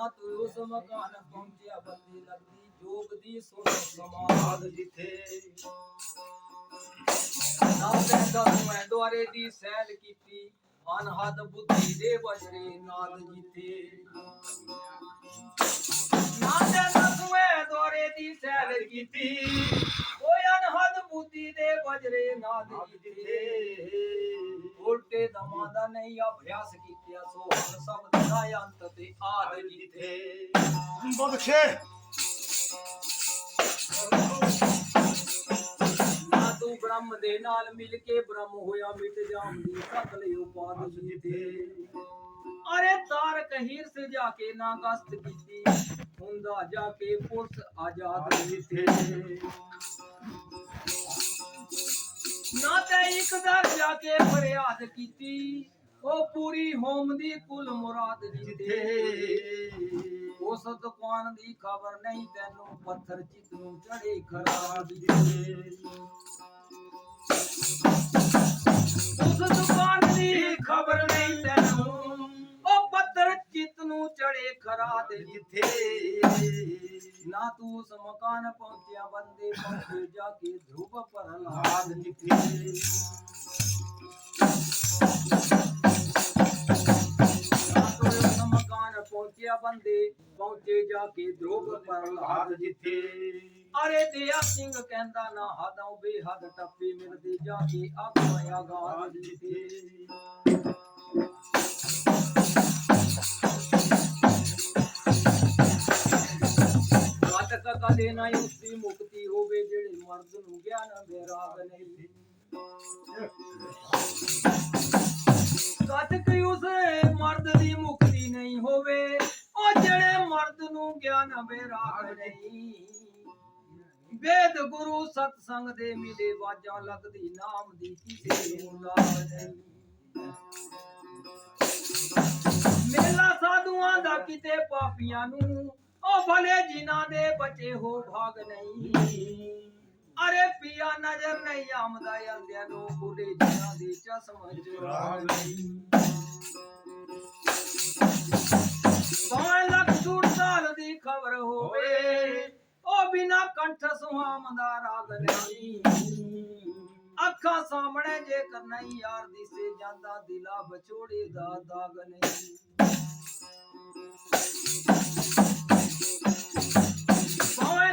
ਨਾ ਤੂੰ ਉਸ ਮਕਾਨ ਪਹੁੰਚਿਆ ਬੰਦੀ ਲੱਗਦੀ ਜੋਗ ਦੀ ਸੁਣ ਸਮਾਦ ਜਿੱਥੇ ਨਾ ਪੈਂਦਾ ਮੈਂ ਦੁਆਰੇ ਦੀ ਸੈਲ ਕੀਤੀ ਅਨਹਦ ਬੁੱਧੀ ਦੇ ਵਜਰੇ ਨਾਦ ਜਿੱਥੇ ਨਾ ਪੈਂਦਾ ਮੈਂ ਦੁਆਰੇ ਦੀ ਸੈਲ ਕੀਤੀ ਓਏ ਅਨਹਦ ਬੁੱਧੀ ਦੇ ਵਜਰੇ ਨਾਦ ਜਿੱਥੇ ਉਲਟੇ ਦਮਾਂ ਦਾ ਨਹੀਂ ਅਭਿਆਸ ਕੀਤਿਆ ਸੋ ਹਰ ਸ਼ਬਦ ਦਾ ਅੰਤ ਤੇ ਆਦ ਜਿੱਥੇ ਬਹੁਤ ਅੱਛੇ ਨਾ ਤੂੰ ਬ੍ਰਹਮ ਦੇ ਨਾਲ ਮਿਲ ਕੇ ਬ੍ਰਹਮ ਹੋਇਆ ਮਿਟ ਜਾਉਂਦੀ ਸਕਲ ਉਪਾਦ ਜਿੱਥੇ ਅਰੇ ਤਾਰਕ ਹੀਰਸ ਜਾ ਕੇ ਨਾ ਗਸਤ ਕੀਤੀ ਹੁੰਦਾ ਜਾ ਕੇ ਪੁਰਸ ਆਜ਼ਾਦ ਜਿੱਥੇ ਨਾ ਤੇ ਇੱਕ ਦਰ ਜਾ ਕੇ ਫਰਿਆਦ ਕੀਤੀ ਉਹ ਪੂਰੀ ਹੋਮ ਦੀ ਕੁਲ ਮੁਰਾਦ ਜਿੱਥੇ ਉਸ ਦੁਕਾਨ ਦੀ ਖਬਰ ਨਹੀਂ ਤੈਨੂੰ ਪੱਥਰ ਚਿੱਤ ਨੂੰ ਚੜੇ ਖਰਾਬ ਜਿੱਥੇ ਉਸ ਦੁਕਾਨ ਦੀ ਖਬਰ ਨਹੀਂ ਤੈਨੂੰ ਉਹ ਪੱਥਰ ਚਿੱਤ ਨੂੰ ਚੜੇ ਖਰਾਬ ਜਿੱਥੇ ਨਾ ਤੂੰ ਉਸ ਮਕਾਨ ਪਹੁੰਚਿਆ ਬੰਦੇ ਪਹੁੰਚੇ ਜਾ ਕੇ ਧਰੁਵ ਪ੍ਰਹਲਾਦ ਜਿੱਥੇ ਨਾ ਤੂੰ ਉਸ ਮਕਾਨ ਪਹੁੰਚਿਆ ਬੰਦੇ ਪਹੁੰਚੇ ਜਾ ਕੇ ਧਰੁਵ ਪ੍ਰਹਲਾਦ ਜਿੱਥੇ ਅਰੇ ਦਿਆ ਸਿੰਘ ਕਹਿੰਦਾ ਨਾ ਹਦੋਂ ਬੇਹੱਦ ਟੱਪੇ ਮਿਲਦੇ ਜਾ ਕੇ ਆਖਿਆ ਗਾਦ ਜਿੱਥੇ ਕਦੇ ਨਾ ਉਸਦੀ ਮੁਕਤੀ ਹੋਵੇ ਜਿਹੜੇ ਮਰਦ ਨੂੰ ਗਿਆਨ ਬੇਰਾਗ ਨਹੀਂ ਕਦ ਕਿ ਉਸ ਮਰਦ ਦੀ ਮੁਕਤੀ ਨਹੀਂ ਹੋਵੇ ਉਹ ਜਿਹੜੇ ਮਰਦ ਨੂੰ ਗਿਆਨ ਬੇਰਾਗ ਨਹੀਂ ਵੇਦ ਗੁਰੂ ਸਤ ਸੰਗ ਦੇ ਮਿਲੇ ਵਾਜਾਂ ਲੱਗਦੀ ਨਾਮ ਦੀ ਕਿਸੇ ਨੂੰ ਲਾਗ ਨਹੀਂ ਮੇਲਾ ਸਾਧੂਆਂ ਦਾ ਕਿਤੇ ਪਾਪੀਆਂ ਨੂੰ ਉਹ ਭਲੇ ਜਿਨ੍ਹਾਂ ਦੇ ਬਚੇ ਹੋ ਭਾਗ ਨਹੀਂ ਅਰੇ ਪਿਆ ਨਜ਼ਰ ਨਹੀਂ ਆਮਦਾ ਅੰਦਿਆਂ ਨੂੰ ਭੁੱਲੇ ਜਿਨ੍ਹਾਂ ਦੇ ਚਸ਼ਮ ਚੁਰਾਗ ਨਹੀਂ ਭਾਵੇਂ ਲੱਖ ਸੂਰ ਸਾਲ ਦੀ ਖਬਰ ਹੋਵੇ ਉਹ ਬਿਨਾ ਕੰਠ ਸੁਹਾਮ ਦਾ ਰਾਗ ਨਹੀਂ ਅੱਖਾਂ ਸਾਹਮਣੇ ਜੇਕਰ ਨਹੀਂ ਯਾਰ ਦਿਸੇ ਜਾਂਦਾ ਦਿਲਾ ਵਿਛੋੜੇ ਦਾ ਦਾਗ ਨਹੀਂ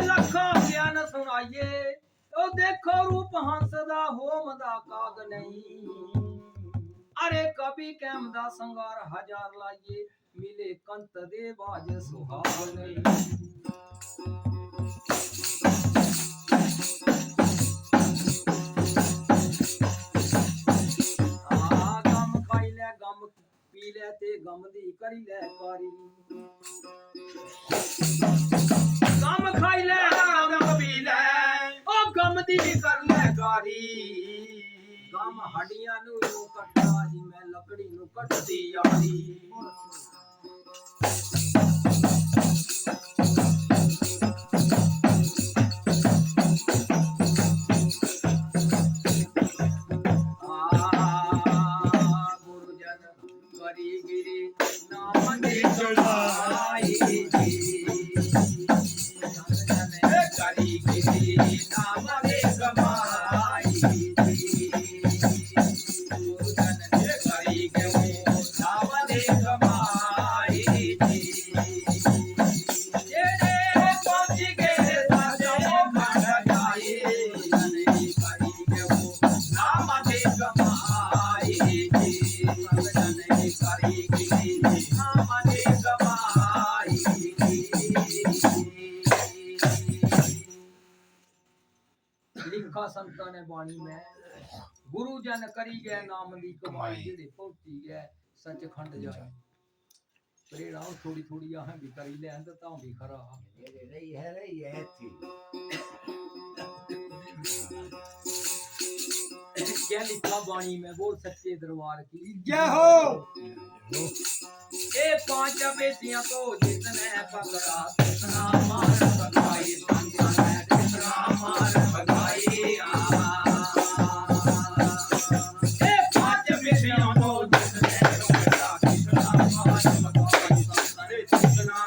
ਲੱਖਾਂ ਗਿਆਨ ਸੁਣਾਈਏ ਉਹ ਦੇਖੋ ਰੂਪ ਹੰਸ ਦਾ ਹੋਮ ਦਾ ਕਾਗ ਨਹੀਂ ਅਰੇ ਕਵੀ ਕੈਮ ਦਾ ਸੰਗਾਰ ਹਜ਼ਾਰ ਲਾਈਏ ਮਿਲੇ ਕੰਤ ਦੇ ਬਾਜ ਸੁਹਾਗ ਨਹੀਂ ਗਮ ਖਾਈ ਲੈ ਗਮ ਪੀ ਲੈ ਤੇ ਗਮ ਦੀ ਕਰੀ ਲੈ ਕਾਰੀ ਗਮ ਖਾਈ ਲੈ ਗਮ ਪੀ ਲੈ ਉਹ ਗਮ ਦੀ ਕਰ ਲੈ ਕਾਰੀ ਗਮ ਹੱਡੀਆਂ ਨੂੰ ਕੱਟਦਾ ਜੀ ਮੈਂ ਲੱਕੜੀ ਨੂੰ ਕੱਟਦੀ ਯਾਰੀ ਗੁਰੂ ਜਨ ਕਰੀ ਗਿਰੀ ਨਾਮ ਦੀ ਚੜਾਈ ਲਿਖਾ ਸੰਤਾਂ ਨੇ ਬਾਣੀ ਮੈਂ ਗੁਰੂ ਜਨ ਕਰੀ ਗਏ ਨਾਮ ਦੀ ਕਮਾਈ ਜਿਹੜੇ ਪਹੁੰਚੀ ਗਏ ਸੱਚਖੰਡ ਜਾਏ ਪ੍ਰੇੜਾ ਥੋੜੀ ਥੋੜੀ ਆਹ ਵੀ ਕਰੀ ਲੈਣ ਤਾਂ ਵੀ ਖਰਾ ਰਹੀ ਹੈ ਥੀ क्या लिखा बाणी में बोल सच्चे दरबार की जय हो। ए पांच बेटियां को जितने पकड़ा कितना मार भगाई कितना मार भगाई ए पांच बेटियां को जितने पकड़ा कितना मार भगाई कितना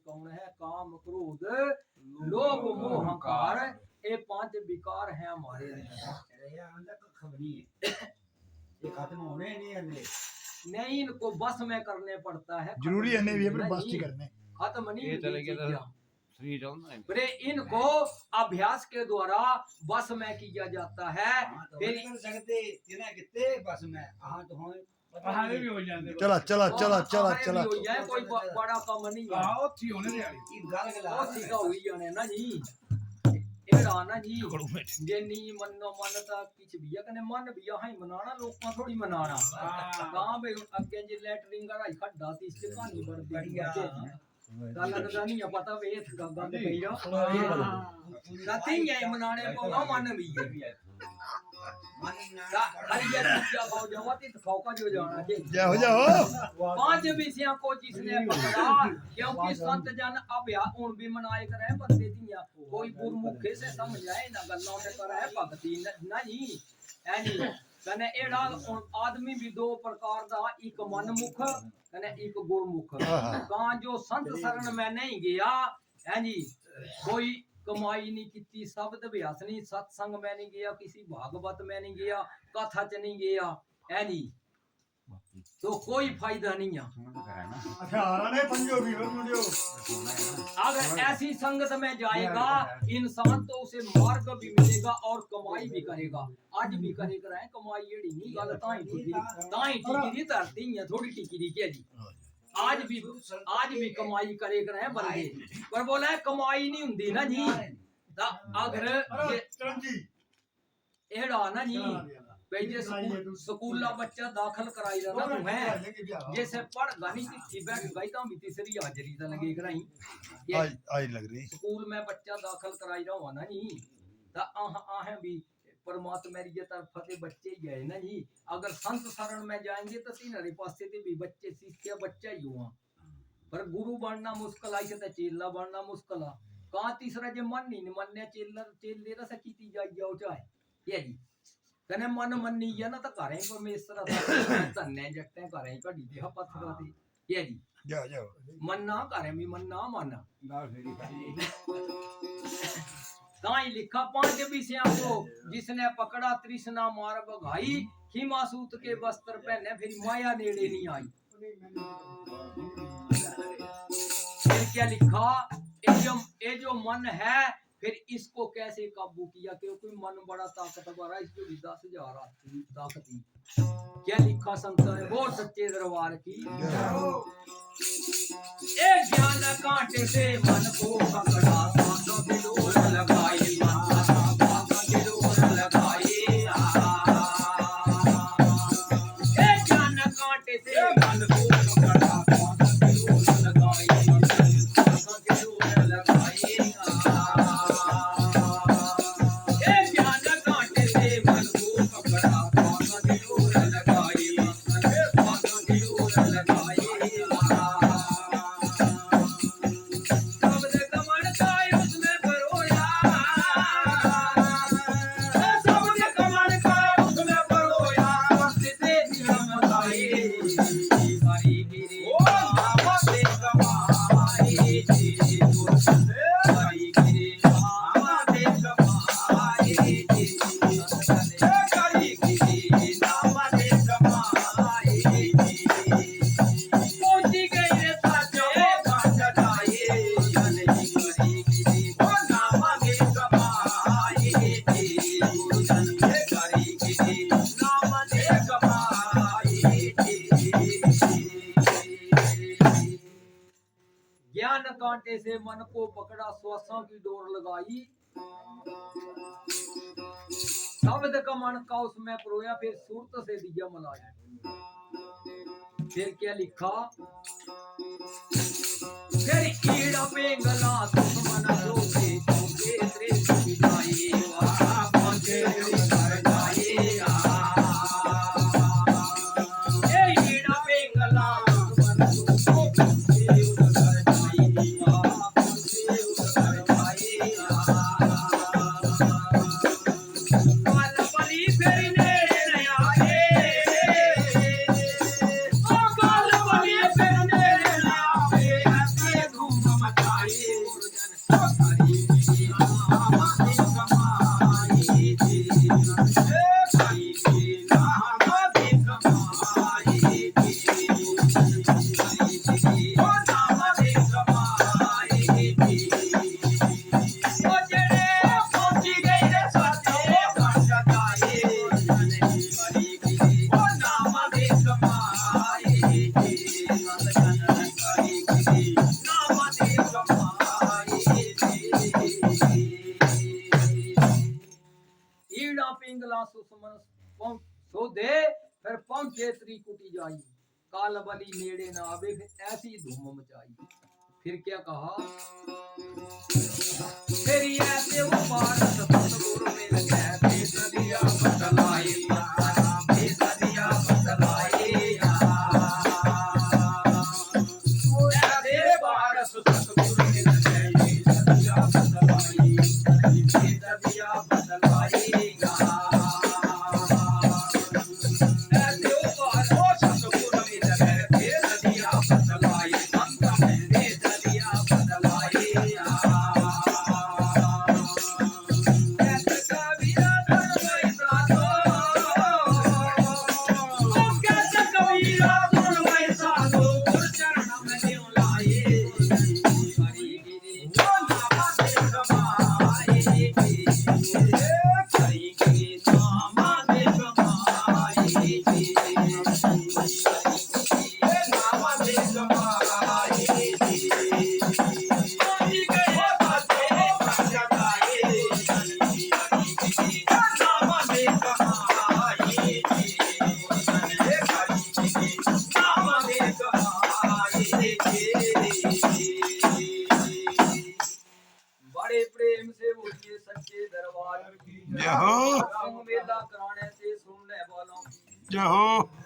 कौन है? काम क्रोध लोभ मोह अहंकार, ये 5 विकार हैं हमारे अंदर। अरे यार अंदर का खबरी है ये खत्म होने नहीं है नहीं, इनको बस में करने पड़ता है। जरूरी है नहीं भी नहीं, बस ही करने खत्म नहीं ये होती चले गए तो चीज़ें। शरीर होना है। फिर इनको अभ्यास के द्वारा बस में किया जाता है। हाँ तो फिर नहीं कर सकते तिना कितने बस में हाँ तो होए पता हारे नहीं भी हो जाते चला चला चला चला आहार चला भी हो जाए, कोई बड़ा काम नहीं है। आओ थी होने दे यार ये गल गला ਉਹ ਸੀਗਾ ਹੋਈ ਜਾਣੇ ਨਾ ਜੀ। ਇਹੜਾ ਨਾ ਜੀ ਜੇ ਨੀ ਮੰਨੋ ਮਨ ਤਾਂ ਕਿਛ ਵੀ ਆ, ਕਹਿੰਦੇ ਮਨ ਵੀ ਆਹਾਂ ਹੀ ਮਨਾਣਾ, ਲੋਕਾਂ ਥੋੜੀ ਮਨਾਣਾ। ਤਾਂ ਵੀ ਅੱਗੇ ਜੇ ਲੈਟਰਿੰਗ ਦਾ ਖੱਡਾ ਤੀ ਇਸ ਕਹਾਣੀ ਬਣਦੀ बढ़िया ਗੱਲ ਦਾ ਨਹੀਂ ਆ ਪਤਾ ਵੇ ਇਹ ਗੰਦ ਪਈ ਆ। ਸਤੀ ਹੈ ਮਨਾਣੇ ਪਵਾ ਮਨ ਵੀ ਹੈ। हरिया क्या भाव जवाती तो खौका जो जाना चाहिए। जाओ जाओ 5 विषयों को जिसने पकड़ा, क्योंकि संत जन अब उन भी मनाए करे बंदे दिया, कोई गुरमुखे से समझ आए ना गल्लों से करे भक्ति नहीं है जी। कने एड़ा आदमी भी 2 प्रकार दा, एक मनमुख कने एक गुरमुख। कहां जो संत शरण में नहीं गया है जी, कोई कमाई नहीं की, शब्द अभ्यास नहीं, सत्संग में नहीं गया, किसी भागवत में नहीं गया, कथा च नहीं गया है नहीं, तो कोई फायदा नहीं है। हथियार ने पंजो भी हो मुंडियो अगर ऐसी संगत में जाएगा इंसान तो उसे मार्ग भी मिलेगा और कमाई भी करेगा। आज भी करेगा रहे कमाई, एड़ी नहीं गल ताई टिकी धरती है, थोड़ी टिकी क्या जी। आज भी कमाई करे रहे बंदे, पर बोला है कमाई नहीं हुंदी ना जी। अगर चरंजी एड़ा ना जी जे स्कूला बच्चा दाखल कराई रहा तू है, जैसे पढ़गा नहीं तिथि बैठ गई तो भी तीसरी हाजरी तो लगे कराई। आई लग रही स्कूल में बच्चा दाखल कराई रहा हुआ ना जी, तो आह भी परमात्मा की तरफ से बच्चे ही गए ना जी। अगर संत शरण में जाएंगे तो तीनरे पासे ते भी बच्चे शिष्य बच्चा ही हुआ, पर गुरु बनना मुश्किल आई तो चेला बनना मुश्किल आ। कहां तीसरा जे मन नहीं मनने चेले रस कीती जाई जाओ चाहे ये जी। कने मन मन्नी है ना तो घरें परमेश्वर धन्ने जट्टे घरें घड़ी दे पत्थर ते ये जी। जाओ जाओ मन्ना घरें भी मन्ना मन ना फेरी ताई लिखा 5 विषयों को जिसने पकड़ा तृष्णा मार बघाई, हिमासूत के वस्त्र पहने फिर माया नेड़े नहीं आई। फिर क्या लिखा, ये जो मन है फिर इसको कैसे काबू किया, क्योंकि मन बड़ा ताकतवर है, इसको भी 10,000 आती ताकती। क्या लिखा संत ने, वो सच्चे दरबार की। एक ज्ञान कांटे से मन को पकड़ा, सांसों की डोर लगाई, सांसों की डोर लगाई। एक ज्ञान कांटे से मन को पकड़ा, सांसों की डोर लगाई, सांसों की डोर लगाई। एक ज्ञान कांटे से मन को पकड़ा, सांसों की डोर लगाई, सांसों की डोर लगाई। ज्ञान कांटे से मन को पकड़ा, श्वासों की डोर लगाई, शब्द का मन का उसमें परोया, फिर सूरत से दिया मलाया। फिर क्या लिखा, फिर कीड़ा पेंगला दुश्मन रोके चौके त्रेस बिजाई, वहां पहुंचे कर जाए। ए कीड़ा पेंगला दुश्मन रोके ईड़ा पिंगला सुसमन सोधे फिर पहुंचे त्रिकुटी जाई काल बली नेड़े ना आवे फिर ऐसी धूम मचाई फिर क्या कहा तेरी ऐसे वो पार सतगुरु में लगे बेसरिया बतलाई बेसरिया बतलाई तेरे पार सतगुरु में लगे बेसरिया बतलाई बेसरिया बतलाई बड़े प्रेम से बोलिए सच्चे दरबार की जय हो। मेला कराने से सुनने वालों की जय हो।